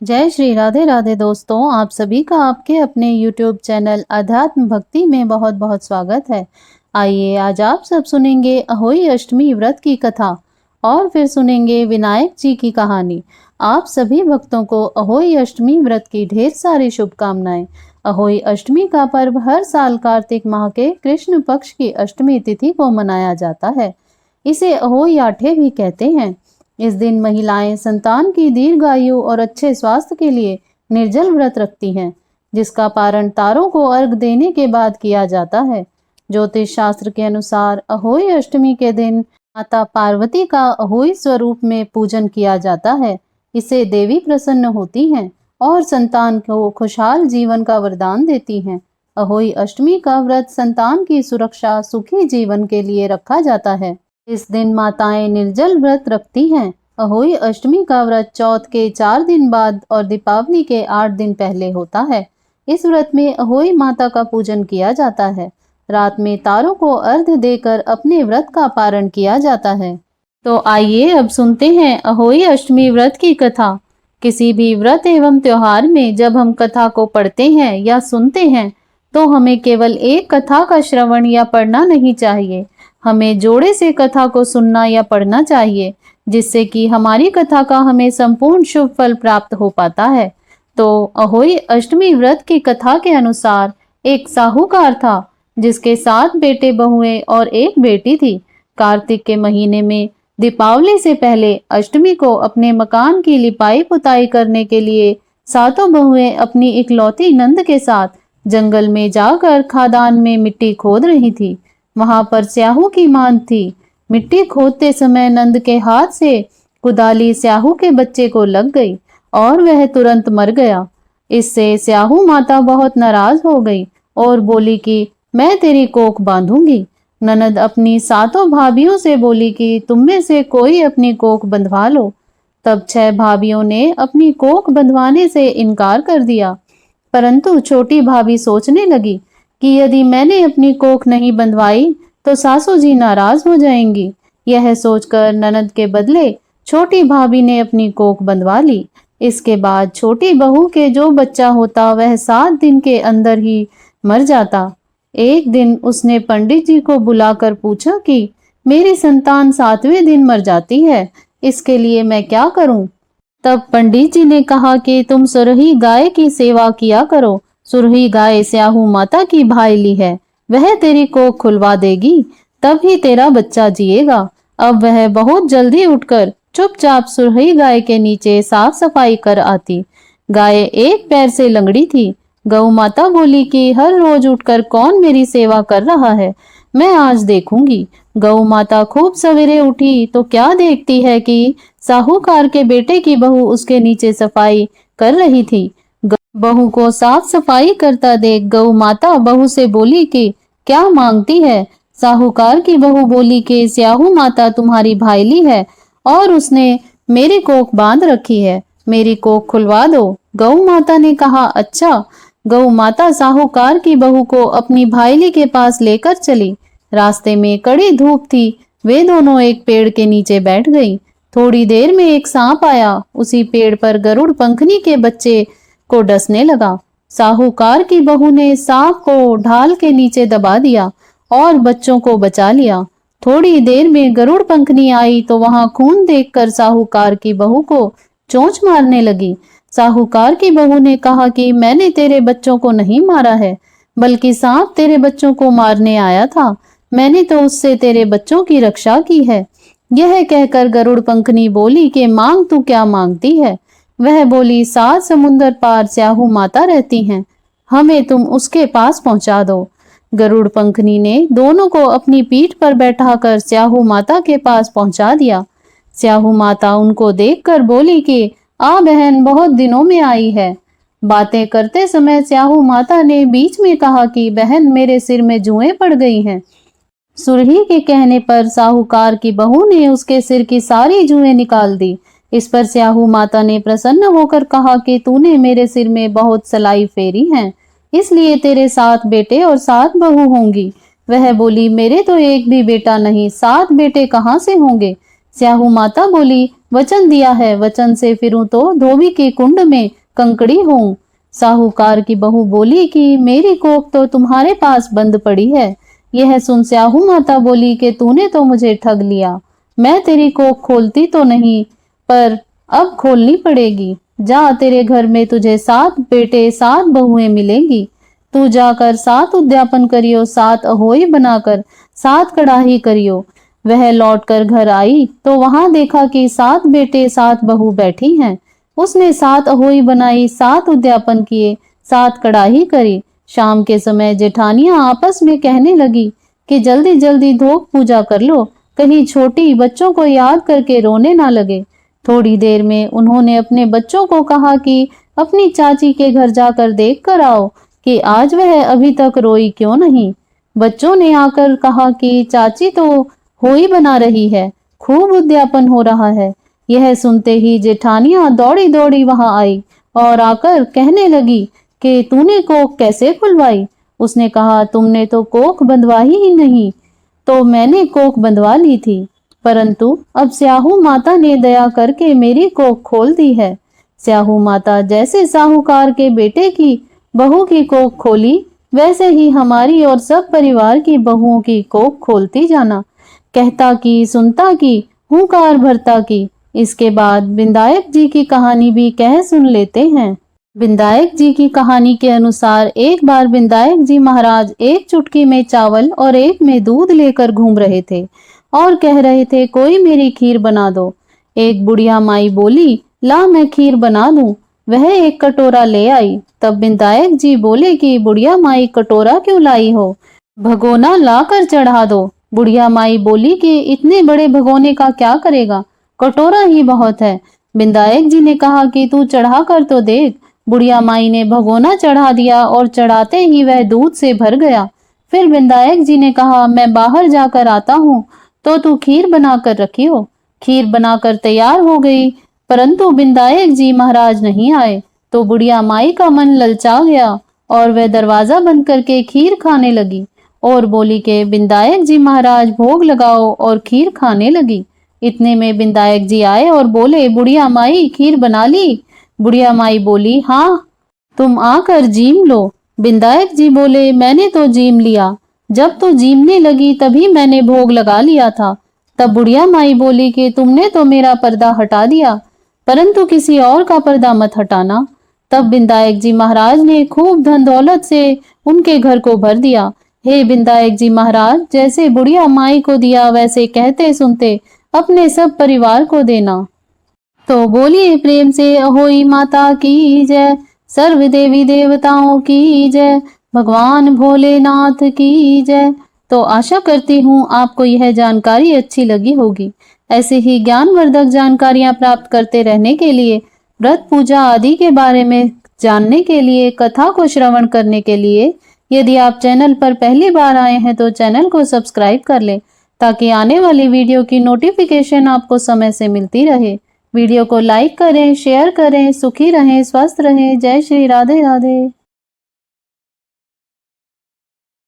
जय श्री राधे राधे दोस्तों, आप सभी का आपके अपने YouTube चैनल अध्यात्म भक्ति में बहुत बहुत स्वागत है। आइए आज आप सब सुनेंगे अहोई अष्टमी व्रत की कथा और फिर सुनेंगे विनायक जी की कहानी। आप सभी भक्तों को अहोई अष्टमी व्रत की ढेर सारी शुभकामनाएं। अहोई अष्टमी का पर्व हर साल कार्तिक माह के कृष्ण पक्ष की अष्टमी तिथि को मनाया जाता है। इसे अहोई आठे भी कहते हैं। इस दिन महिलाएं संतान की दीर्घायु और अच्छे स्वास्थ्य के लिए निर्जल व्रत रखती हैं, जिसका पारण तारों को अर्घ देने के बाद किया जाता है। ज्योतिष शास्त्र के अनुसार अहोई अष्टमी के दिन माता पार्वती का अहोई स्वरूप में पूजन किया जाता है। इससे देवी प्रसन्न होती हैं और संतान को खुशहाल जीवन का वरदान देती हैं। अहोई अष्टमी का व्रत संतान की सुरक्षा, सुखी जीवन के लिए रखा जाता है। इस दिन माताएं निर्जल व्रत रखती हैं। अहोई अष्टमी का व्रत चौथ के 4 दिन बाद और दीपावली के 8 दिन पहले होता है। इस व्रत में अहोई माता का पूजन किया जाता है। रात में तारों को अर्घ्य देकर अपने व्रत का पारण किया जाता है। तो आइए अब सुनते हैं अहोई अष्टमी व्रत की कथा। किसी भी व्रत एवं त्योहार में जब हम कथा को पढ़ते हैं या सुनते हैं तो हमें केवल एक कथा का श्रवण या पढ़ना नहीं चाहिए। हमें जोड़े से कथा को सुनना या पढ़ना चाहिए, जिससे कि हमारी कथा का हमें संपूर्ण शुभ फल प्राप्त हो पाता है। तो अहोई अष्टमी व्रत की कथा के अनुसार एक साहूकार था, जिसके 7 बेटे बहुएं और एक बेटी थी। कार्तिक के महीने में दीपावली से पहले अष्टमी को अपने मकान की लिपाई पुताई करने के लिए सातों बहुएं अपनी इकलौती नंद के साथ जंगल में जाकर खादान में मिट्टी खोद रही थी। वहां पर स्याहू की मांद थी। मिट्टी खोदते समय नंद के हाथ से कुदाली स्याहू के बच्चे को लग गई और वह तुरंत मर गया। इससे स्याहू माता बहुत नाराज हो गई और बोली कि मैं तेरी कोख बांधूंगी। ननद अपनी सातों भाभियों से बोली कि तुम में से कोई अपनी कोख बंधवा लो। तब 6 भाभियों ने अपनी कोख बंधवाने से इनकार कर दिया, परंतु छोटी भाभी सोचने लगी कि यदि मैंने अपनी कोख नहीं बंधवाई तो सासू जी नाराज हो जाएंगी। यह सोचकर ननद के बदले छोटी भाभी ने अपनी कोख बंधवा ली। इसके बाद छोटी बहू के जो बच्चा होता वह 7 दिन के अंदर ही मर जाता। एक दिन उसने पंडित जी को बुलाकर पूछा कि मेरी संतान 7वें दिन मर जाती है, इसके लिए मैं क्या करूं? तब पंडित जी ने कहा कि तुम सुरही गाय की सेवा किया करो। सुरही गाय स्याहू माता की भाईली है, वह तेरी कोख खुलवा देगी, तब ही तेरा बच्चा जिएगा। अब वह बहुत जल्दी उठकर चुपचाप सुरही गाय के नीचे साफ सफाई कर आती। गाय एक पैर से लंगड़ी थी। गौ माता बोली कि हर रोज उठकर कौन मेरी सेवा कर रहा है, मैं आज देखूंगी। गौ माता खूब सवेरे उठी तो क्या देखती है कि साहूकार के बेटे की बहू उसके नीचे सफाई कर रही थी। बहू को साफ सफाई करता देख गौ माता बहू से बोली कि क्या मांगती है? साहूकार की बहू बोली कि स्याहू माता तुम्हारी भाईली है और उसने मेरी कोख बांध रखी है, मेरी कोख खुलवा दो। गौ माता ने कहा अच्छा। गौ माता साहूकार की बहू को अपनी भाईली के पास लेकर चली। रास्ते में कड़ी धूप थी। वे दोनों एक पेड़ के नीचे बैठ गई। थोड़ी देर में एक सांप आया। उसी पेड़ पर गरुड़ पंखनी के बच्चे को डसने लगा। साहूकार की बहू ने सांप को ढाल के नीचे दबा दिया और बच्चों को बचा लिया। थोड़ी देर में गरुड़ पंखनी आई तो वहां खून देखकर साहूकार की बहू को चोंच मारने लगी। साहूकार की बहू ने कहा कि मैंने तेरे बच्चों को नहीं मारा है, बल्कि सांप तेरे बच्चों को मारने आया था। मैंने तो उससे तेरे बच्चों की रक्षा की है। यह कहकर गरुड़ पंखनी बोली कि मांग तू क्या मांगती है? वह बोली 7 समुंदर पार स्याहू माता रहती हैं, हमें तुम उसके पास पहुंचा दो। गरुड़ पंखनी ने दोनों को अपनी पीठ पर बैठाकर स्याहू माता के पास पहुंचा दिया। स्याहू माता उनको देखकर बोली कि आ बहन बहुत दिनों में आई है। बातें करते समय स्याहू माता ने बीच में कहा कि बहन मेरे सिर में जुएं पड़ गई हैं। सुरही के कहने पर साहूकार की बहू ने उसके सिर की सारी जुएं निकाल दी। इस पर स्याहू माता ने प्रसन्न होकर कहा कि तूने मेरे सिर में बहुत सलाई फेरी है, इसलिए तेरे 7 बेटे और 7 बहू होंगी। वह बोली मेरे तो एक भी बेटा नहीं, 7 बेटे कहाँ से होंगे? स्याहू माता बोली, वचन दिया है, वचन से फिरूं तो धोबी के कुंड में कंकड़ी हूं। साहूकार की बहू बोली कि मेरी कोख तो तुम्हारे पास बंद पड़ी है। यह सुन स्याहू माता बोली कि तूने तो मुझे ठग लिया। मैं तेरी कोख खोलती तो नहीं, पर अब खोलनी पड़ेगी। जा, तेरे घर में तुझे 7 बेटे 7 बहुएं मिलेंगी। तू जाकर 7 उद्यापन करियो, 7 अहोई बनाकर 7 कड़ाही करियो। वह लौटकर घर आई तो वहां देखा कि 7 बेटे 7 बहू बैठी हैं। उसने 7 अहोई बनाई, 7 उद्यापन किए, 7 कड़ाही करी। शाम के समय जेठानियां आपस में कहने लगी कि जल्दी जल्दी धोख पूजा कर लो, कहीं छोटी बच्चों को याद करके रोने ना लगे। थोड़ी देर में उन्होंने अपने बच्चों को कहा कि अपनी चाची के घर जाकर देख कर आओ कि आज वह अभी तक रोई क्यों नहीं। बच्चों ने आकर कहा कि चाची तो होई बना रही है, खूब उद्यापन हो रहा है। यह सुनते ही जेठानियां दौड़ी दौड़ी वहां आई और आकर कहने लगी कि तूने कोख कैसे खुलवाई। उसने कहा, तुमने तो कोख बंधवाई ही नहीं। तो मैंने कोख बंधवा ली थी, परंतु अब स्याहू माता ने दया करके मेरी कोख खोल दी है। स्याहू माता जैसे साहूकार के बेटे की बहू की कोख खोली, वैसे ही हमारी और सब परिवार की बहुओं की कोख खोलती जाना। कहता की सुनता की, हुंकार भरता की। इसके बाद विधायक जी की कहानी भी कह सुन लेते हैं। विधायक जी की कहानी के अनुसार एक बार विधायक जी महाराज एक चुटकी में चावल और एक में दूध लेकर घूम रहे थे और कह रहे थे, कोई मेरी खीर बना दो। एक बुढ़िया माई बोली, ला मैं खीर बना दूं। वह एक कटोरा ले आई। तब विधायक जी बोले कि बुढ़िया माई, कटोरा क्यों लाई हो, भगोना ला कर चढ़ा दो। बुढ़िया माई बोली कि इतने बड़े भगोने का क्या करेगा, कटोरा ही बहुत है। विधायक जी ने कहा कि तू चढ़ा कर तो देख। बुढ़िया माई ने भगोना चढ़ा दिया और चढ़ाते ही वह दूध से भर गया। फिर विधायक जी ने कहा, मैं बाहर जाकर आता हूँ, तो तू खीर बनाकर रखियो। खीर बनाकर तैयार हो गई, परंतु विधायक जी महाराज नहीं आए। तो बुढ़िया माई का मन ललचा गया और वह दरवाजा बंद करके खीर खाने लगी और बोली कि विधायक जी महाराज भोग लगाओ, और खीर खाने लगी। इतने में विधायक जी आए और बोले, बुढ़िया माई खीर बना ली। बुढ़िया माई बोली, हाँ, तुम आकर जीम लो। विधायक जी बोले, मैंने तो जीम लिया, जब तो जीमने लगी तभी मैंने भोग लगा लिया था। तब बुढ़िया माई बोली कि तुमने तो मेरा पर्दा हटा दिया, परंतु किसी और का पर्दा मत हटाना। तब विधायक जी महाराज ने खूब धन दौलत से उनके घर को भर दिया। हे विधायक जी महाराज, जैसे बुढ़िया माई को दिया वैसे कहते सुनते अपने सब परिवार को देना। तो बोलिए प्रेम से, अहोई माता की जय, सर्व देवी देवताओं की जय, भगवान भोलेनाथ की जय। तो आशा करती हूँ आपको यह जानकारी अच्छी लगी होगी। ऐसे ही ज्ञानवर्धक जानकारियां प्राप्त करते रहने के लिए, व्रत पूजा आदि के बारे में जानने के लिए, कथा को श्रवण करने के लिए, यदि आप चैनल पर पहली बार आए हैं तो चैनल को सब्सक्राइब कर लें, ताकि आने वाली वीडियो की नोटिफिकेशन आपको समय से मिलती रहे। वीडियो को लाइक करें, शेयर करें। सुखी रहें, स्वस्थ रहें। जय श्री राधे राधे।